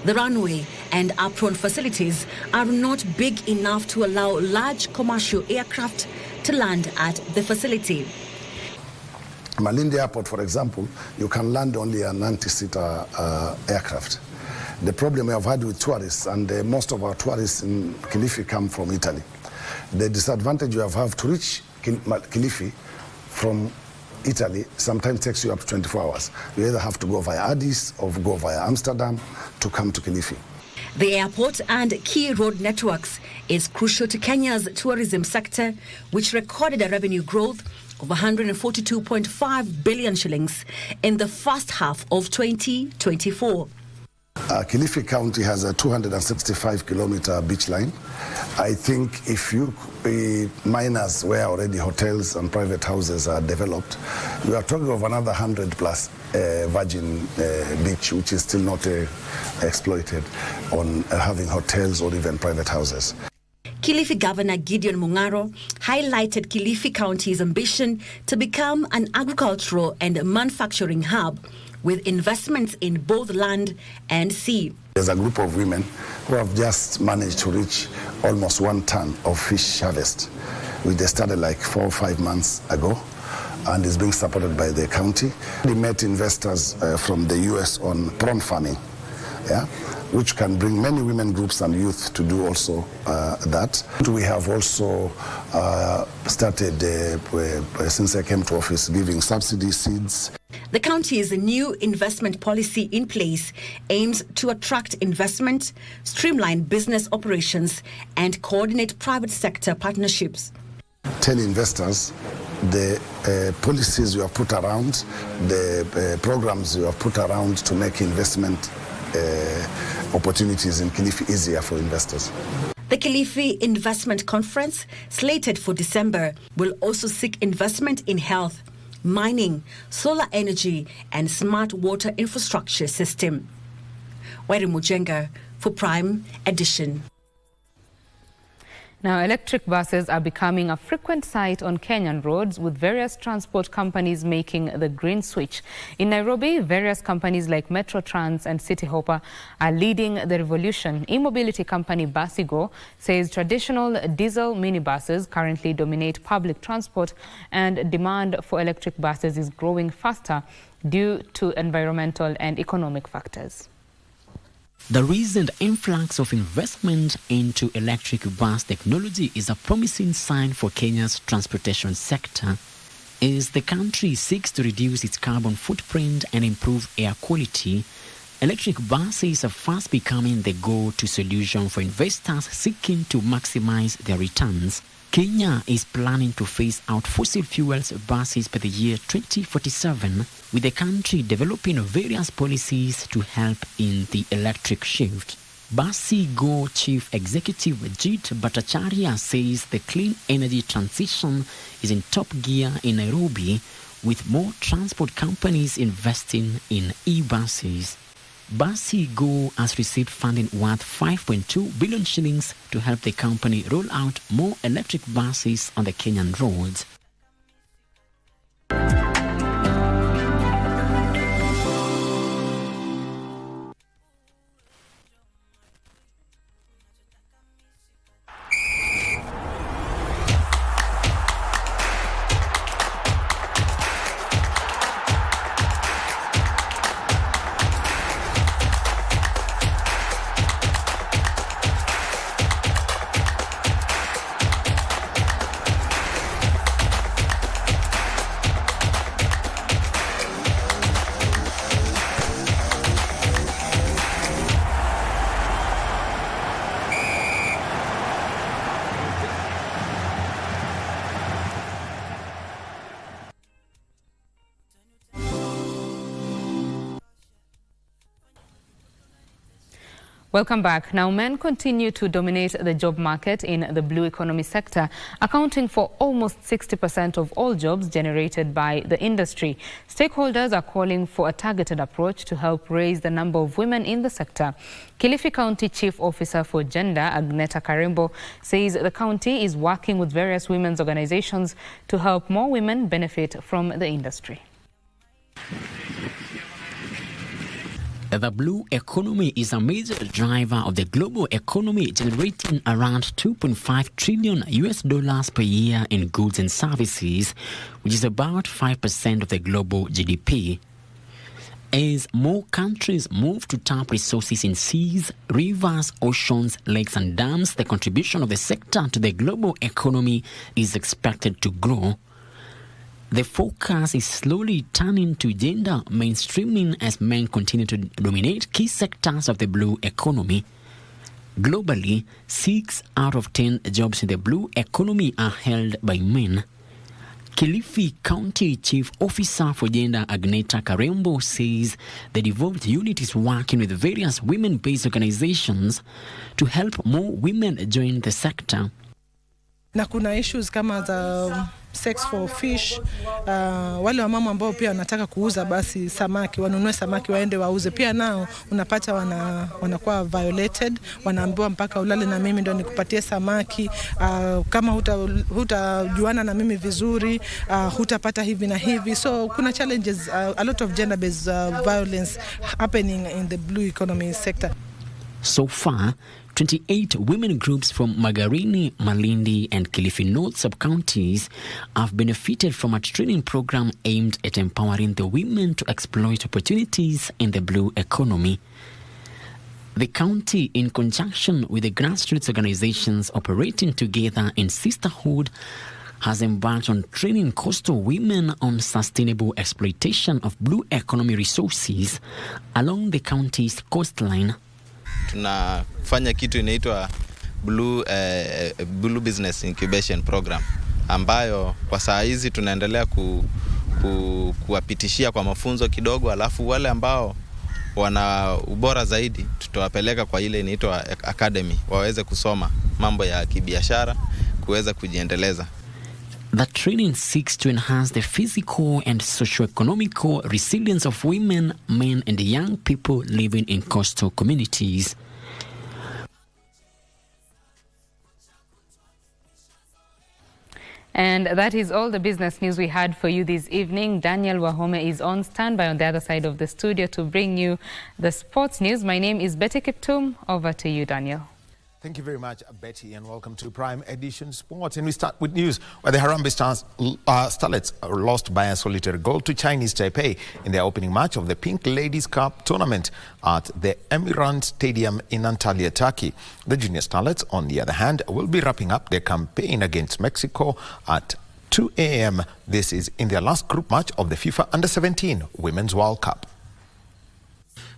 [SPEAKER 2] the runway and apron facilities are not big enough to allow large commercial aircraft to land at the facility.
[SPEAKER 3] Malindi Airport, for example, you can land only a 90-seater aircraft. The problem we have had with tourists, and most of our tourists in Kilifi come from Italy. The disadvantage you have to reach Kilifi from Italy sometimes takes you up to 24 hours. You either have to go via Addis or go via Amsterdam to come to Kilifi.
[SPEAKER 2] The airport and key road networks is crucial to Kenya's tourism sector, which recorded a revenue growth of 142.5 billion shillings in the first half of 2024.
[SPEAKER 3] Kilifi County has a 265-kilometer beach line. I think if miners where already hotels and private houses are developed, we are talking of another 100-plus virgin beach, which is still not exploited on having hotels or even private houses.
[SPEAKER 2] Kilifi Governor Gideon Mung'aro highlighted Kilifi County's ambition to become an agricultural and manufacturing hub with investments in both land and sea.
[SPEAKER 3] There's a group of women who have just managed to reach almost 1 ton of fish harvest, which they started like 4 or 5 months ago, and is being supported by the county. We met investors from the US on prawn farming, which can bring many women groups and youth to do also that. We have also started, since I came to office, giving subsidy seeds.
[SPEAKER 2] The county's new investment policy in place aims to attract investment, streamline business operations, and coordinate private sector partnerships.
[SPEAKER 3] Tell investors the policies you have put around, the programs you have put around to make investment opportunities in Kilifi easier for investors.
[SPEAKER 2] The Kilifi Investment Conference, slated for December, will also seek investment in health, mining, solar energy, and smart water infrastructure system. Wairi Mujenga for Prime Edition.
[SPEAKER 5] Now, electric buses are becoming a frequent sight on Kenyan roads, with various transport companies making the green switch. In Nairobi, various companies like Metro Trans and City Hopper are leading the revolution. E-mobility company Basigo says traditional diesel minibuses currently dominate public transport, and demand for electric buses is growing faster due to environmental and economic factors.
[SPEAKER 8] The recent influx of investment into electric bus technology is a promising sign for Kenya's transportation sector, as the country seeks to reduce its carbon footprint and improve air quality. Electric buses are fast becoming the go-to solution for investors seeking to maximize their returns. Kenya is planning to phase out fossil fuels buses by the year 2047, with the country developing various policies to help in the electric shift. Basigo Chief Executive Jit Bhattacharya says the clean energy transition is in top gear in Nairobi, with more transport companies investing in e-buses. Basigo has received funding worth 5.2 billion shillings to help the company roll out more electric buses on the Kenyan roads.
[SPEAKER 5] Welcome back. Now, men continue to dominate the job market in the blue economy sector, accounting for almost 60% of all jobs generated by the industry. Stakeholders are calling for a targeted approach to help raise the number of women in the sector. Kilifi County Chief Officer for Gender, Taita Taveta, says the county is working with various women's organizations to help more women benefit from the industry.
[SPEAKER 8] The blue economy is a major driver of the global economy, generating around $2.5 trillion per year in goods and services, which is about 5% of the global GDP. As more countries move to tap resources in seas, rivers, oceans, lakes and dams, the contribution of the sector to the global economy is expected to grow. The focus is slowly turning to gender mainstreaming as men continue to dominate key sectors of the blue economy. Globally, 6 out of 10 jobs in the blue economy are held by men. Kilifi County Chief Officer for Gender, Taita Taveta, says the devolved unit is working with various women-based organizations to help more women join the sector.
[SPEAKER 4] Na kuna issues kama za sex for fish, wale wamama ambao pia wanataka kuuza basi samaki, wanunue samaki waende wauze, pia nao unapata wanakuwa violated, wanaambiwa mpaka ulale na mimi ndio nikupatie samaki, kama hutajuana na mimi vizuri, hutapata hivi na hivi. So kuna challenges, a lot of gender based violence happening in the blue economy sector.
[SPEAKER 8] So far, 28 women groups from Migratory, Malindi and Kilifi North sub-counties have benefited from a training program aimed at empowering the women to exploit opportunities in the blue economy. The county, in conjunction with the grassroots organizations operating together in sisterhood, has embarked on training coastal women on sustainable exploitation of blue economy resources along the county's coastline.
[SPEAKER 9] Tunafanya kitu inaitwa Blue Business Incubation Program, ambayo kwa saa hizi tunaendelea kuwapitishia kwa mafunzo kidogo, alafu wale ambao wana ubora zaidi tutawapeleka kwa ile inaitwa academy waweze kusoma mambo ya kibiashara, kuweza kujiendeleza.
[SPEAKER 8] The training seeks to enhance the physical and socio-economical resilience of women, men and young people living in coastal communities.
[SPEAKER 5] And that is all the business news we had for you this evening. Daniel Wahome is on standby on the other side of the studio to bring you the sports news. My name is Betty Kiptum. Over to you, Daniel.
[SPEAKER 10] Thank you very much, Betty, and welcome to Prime Edition Sports. And we start with news where the Harambee Starlets lost by a solitary goal to Chinese Taipei in their opening match of the Pink Ladies Cup tournament at the Emirant Stadium in Antalya, Turkey. The Junior Starlets, on the other hand, will be wrapping up their campaign against Mexico at 2 a.m. This is in their last group match of the FIFA Under-17 Women's World Cup.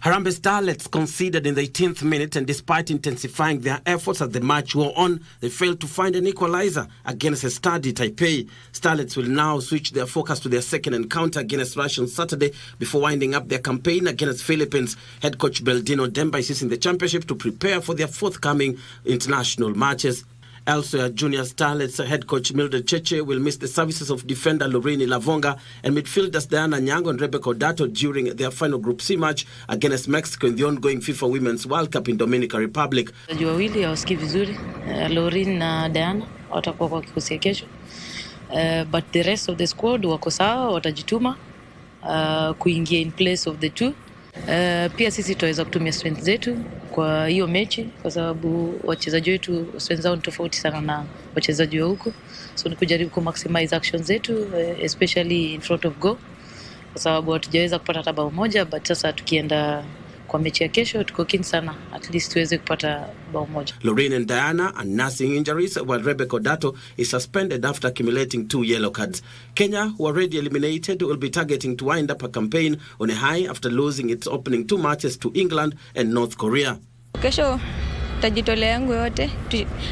[SPEAKER 11] Harambee Starlets conceded in the 18th minute, and despite intensifying their efforts as the match wore on, they failed to find an equalizer against a sturdy Taipei. Starlets will now switch their focus to their second encounter against Russia on Saturday before winding up their campaign against Philippines. Head coach Beldino Demba is in the championship to prepare for their forthcoming international matches. Elsewhere, Junior Starlets head coach Mildred Cheche will miss the services of defender Lorraine Lavonga and midfielders Diana Nyango and Rebecca Odato during their final Group C match against Mexico in the ongoing FIFA Women's World Cup in Dominican Republic.
[SPEAKER 12] Wachezaji wawili hawasikii vizuri, Lorraine na Diana watakuwa kwa kikosi kesho. But the rest of the squad wako sawa, watajituma kuingia in place of the two. Pia sisi tutaweza kutumia strength zetu kwa hiyo mechi kwa sababu wachezaji wetu strength zao ni tofauti sana na wachezaji wa huko, so ni kujaribu ku maximize actions zetu especially in front of goal kwa sababu hatujaweza kupata hata bao moja, but sasa tukienda kwa mechi ya kesho tuko keen sana at least tuweze kupata bao moja.
[SPEAKER 11] Lorraine and Diana are nursing injuries while Rebecca Odato is suspended after accumulating 2 yellow cards. Kenya, who are already eliminated, will be targeting to wind up a campaign on a high after losing its opening 2 matches to England and North Korea.
[SPEAKER 13] Kesho tajitolea yangu yote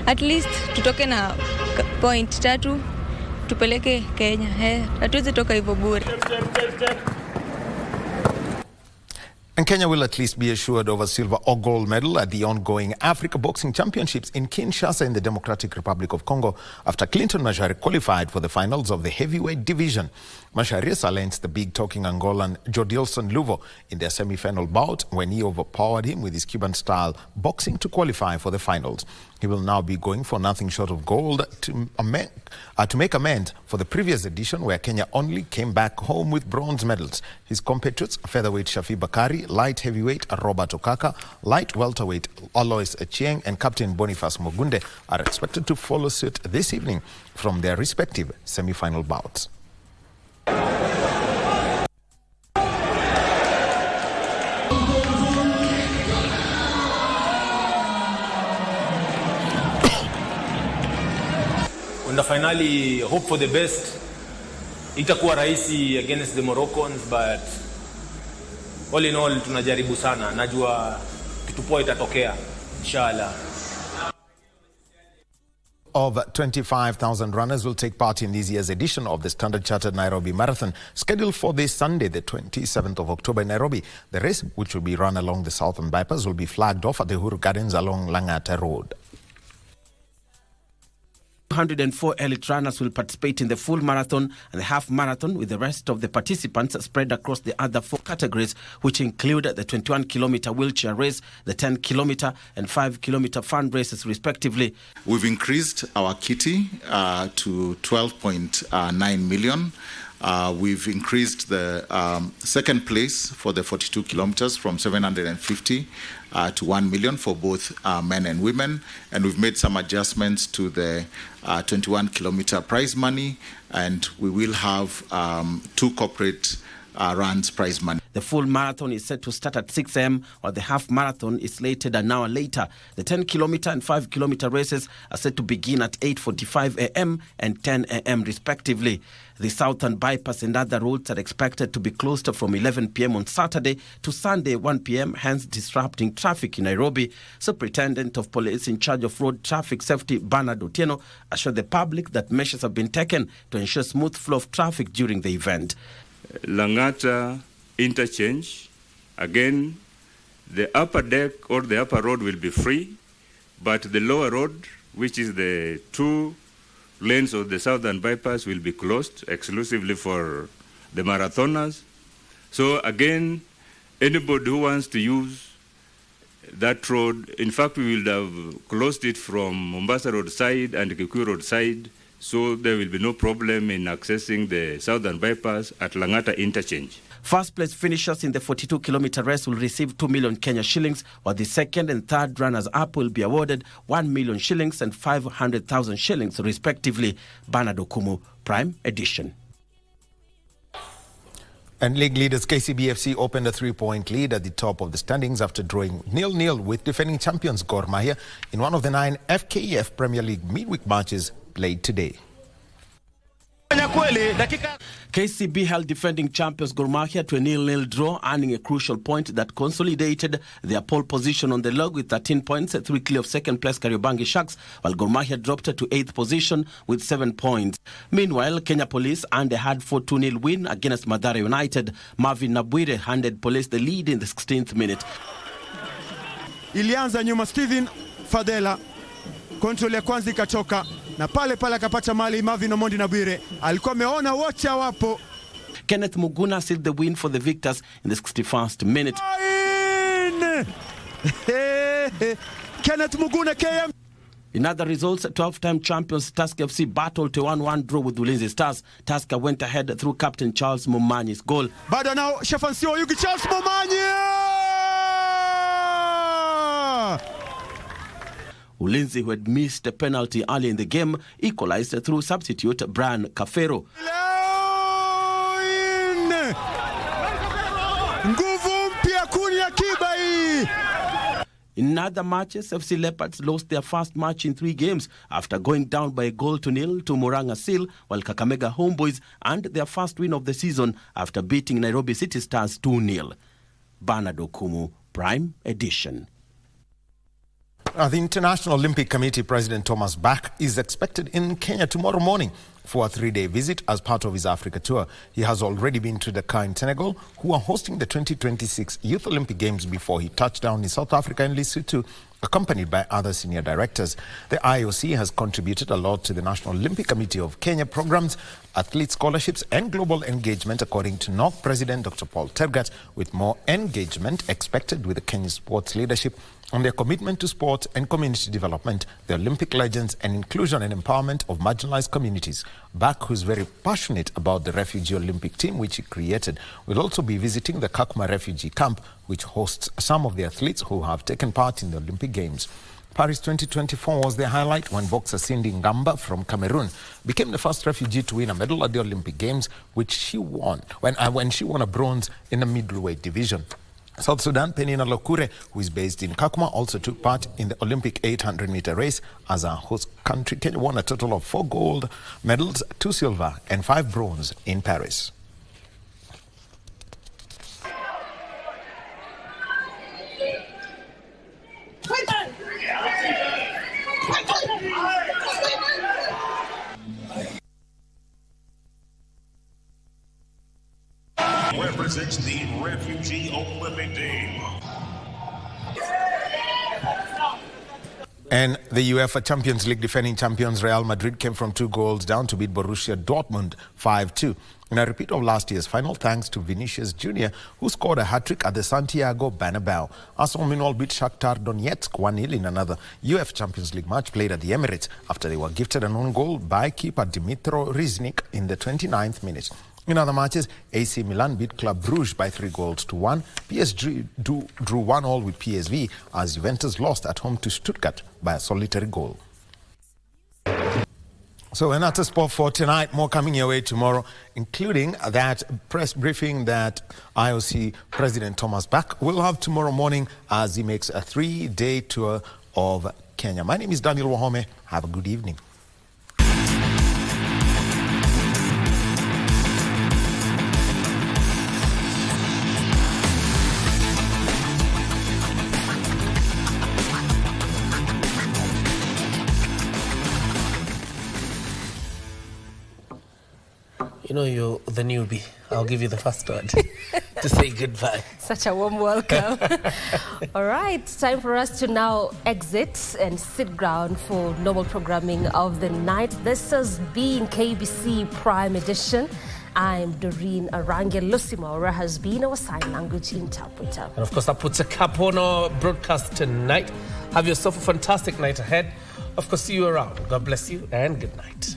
[SPEAKER 13] at least tutoke na point 3 tupeleke Kenya. Hatuwezi toka hivyo bure.
[SPEAKER 10] And Kenya will at least be assured of a silver or gold medal at the ongoing Africa Boxing Championships in Kinshasa in the Democratic Republic of Congo after Clinton Mashari qualified for the finals of the heavyweight division. Mashari silenced the big-talking Angolan Jodilson Luvo in their semi-final bout when he overpowered him with his Cuban-style boxing to qualify for the finals. He will now be going for nothing short of gold to make amends for the previous edition where Kenya only came back home with bronze medals. His compatriots, featherweight Shafi Bakari, light heavyweight Robert Okaka, light welterweight Alois Achieng and Captain Boniface Mogunde are expected to follow suit this evening from their respective semi-final bouts.
[SPEAKER 14] In the finale, hope for the best. Itakuwa rahisi against the Moroccans, but all in all tunajaribu sana. Najua kitu poa itatokea inshallah.
[SPEAKER 10] Of 25,000 runners will take part in this year's edition of the Standard Chartered Nairobi Marathon, scheduled for this Sunday, the 27th of October in Nairobi. The race, which will be run along the Southern Bypass, will be flagged off at the Uhuru Gardens along Langata Road.
[SPEAKER 11] 204 elite runners will participate in the full marathon and the half marathon, with the rest of the participants spread across the other 4 categories, which include the 21-kilometer wheelchair race, the 10-kilometer and 5-kilometer fun races, respectively.
[SPEAKER 15] We've increased our kitty to 12.9 million. We've increased the second place for the 42 kilometers from 750 to 1 million for both men and women. And we've made some adjustments to the 21-kilometer prize money. And we will have 2 corporate runs prize money.
[SPEAKER 11] The full marathon is set to start at 6 a.m. while the half marathon is slated an hour later. The 10-kilometer and 5-kilometer races are set to begin at 8:45 a.m. and 10 a.m. respectively. The Southern Bypass and other roads are expected to be closed from 11 p.m. on Saturday to Sunday 1 p.m., hence disrupting traffic in Nairobi. Superintendent of Police in charge of road traffic safety, Bernard Otieno, assured the public that measures have been taken to ensure smooth flow of traffic during the event.
[SPEAKER 16] Langata interchange, again, the upper deck or the upper road will be free, but the lower road, which is the 2 lanes of the Southern Bypass, will be closed exclusively for the marathoners. So again, anybody who wants to use that road, in fact, we will have closed it from Mombasa Road side and Kikuyu Road side, so there will be no problem in accessing the Southern Bypass at Langata interchange.
[SPEAKER 11] First place finishers in the 42-kilometer race will receive 2 million Kenya shillings, while the second and third runners-up will be awarded 1 million shillings and 500,000 shillings, respectively. Bernard Okumu, Prime Edition.
[SPEAKER 10] And league leaders KCBFC opened a 3-point lead at the top of the standings after drawing 0-0 with defending champions Gor Mahia in one of the 9 FKF Premier League midweek matches played today.
[SPEAKER 11] KCB held defending champions Gor Mahia to a 0-0 draw, earning a crucial point that consolidated their pole position on the log with 13 points, 3 clear of second place Kariobangi Sharks, while Gor Mahia dropped to 8th position with 7 points. Meanwhile, Kenya Police earned a hard 4-2-0 win against Mathare United. Marvin Nabwire handed Police the lead in the 16th minute.
[SPEAKER 18] Ilianza nyuma Steven Fadela, kontrol ya kwanza ikatoka na pale akapata mali. Marvin Omondi Nabwire alikuwa ameona wote hawapo.
[SPEAKER 11] Kenneth Muguna sealed the win for the victors in the 61st minute.
[SPEAKER 18] Kenneth Muguna KM.
[SPEAKER 11] In other results, 12-time champions Tusker FC battled to 1-1 draw with Ulinzi Stars. Tusker went ahead through captain Charles Mumanyi's goal.
[SPEAKER 18] Bado nao Shafansio Yugi Charles Mumanyi.
[SPEAKER 11] Ulinzi, who had missed a penalty early in the game, equalized through substitute Brian Kafero. In other matches, FC Leopards lost their first match in 3 games after going down by 1-0 to Murang'a Seal, while Kakamega Homeboys earned their first win of the season after beating Nairobi City Stars 2-0. Bernard Okumu, Prime Edition.
[SPEAKER 10] The International Olympic Committee President Thomas Bach is expected in Kenya tomorrow morning for a 3-day visit as part of his Africa tour. He has already been to Dakar in Senegal, who are hosting the 2026 Youth Olympic Games, before he touched down in South Africa in Lesotho, accompanied by other senior directors. The IOC has contributed a lot to the National Olympic Committee of Kenya programs, athlete scholarships and global engagement, according to NOC President Dr. Paul Tergat, with more engagement expected with the Kenyan sports leadership on their commitment to sport and community development, the Olympic legends, and inclusion and empowerment of marginalized communities. Bach, who's very passionate about the refugee Olympic team, which he created, will also be visiting the Kakuma refugee camp, which hosts some of the athletes who have taken part in the Olympic Games. Paris 2024 was the highlight when boxer Cindy Ngamba from Cameroon became the first refugee to win a medal at the Olympic Games, which she won when she won a bronze in the middleweight division. South Sudan, Penina Lokure, who is based in Kakuma, also took part in the Olympic 800-meter race as a host country. Kenya won a total of 4 gold medals, 2 silver and 5 bronze in Paris.
[SPEAKER 17] Represents the refugee Olympic team.
[SPEAKER 10] And the UEFA Champions League defending champions Real Madrid came from 2 goals down to beat Borussia Dortmund 5-2 in a repeat of last year's final, thanks to Vinicius Jr., who scored a hat-trick at the Santiago Bernabeu. Arsenal meanwhile beat Shakhtar Donetsk 1-0 in another UEFA Champions League match played at the Emirates after they were gifted an own goal by keeper Dimitro Riznik in the 29th minute. In other matches, AC Milan beat Club Brugge by 3-1. PSG drew 1-1 with PSV as Juventus lost at home to Stuttgart by a solitary goal. So another sport for tonight, more coming your way tomorrow, including that press briefing that IOC President Thomas Bach will have tomorrow morning as he makes a 3-day tour of Kenya. My name is Daniel Wahome. Have a good evening.
[SPEAKER 19] You know, you're the newbie. I'll give you the first word to say goodbye.
[SPEAKER 23] Such a warm welcome. All right, time for us to now exit and sit ground for normal programming of the night. This has been KBC Prime Edition. I'm Doreen. Arange Lusimora has been our sign language interpreter.
[SPEAKER 19] And of course, that puts a cap on our broadcast tonight. Have yourself a fantastic night ahead. Of course, see you around. God bless you and good night.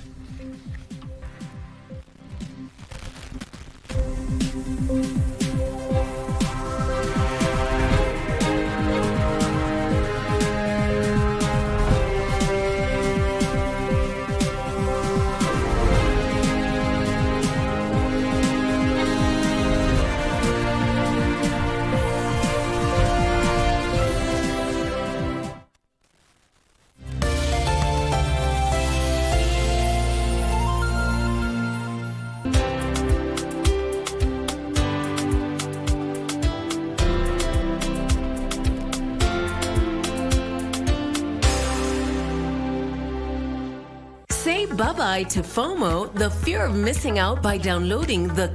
[SPEAKER 24] Say bye-bye to FOMO, the fear of missing out, by downloading the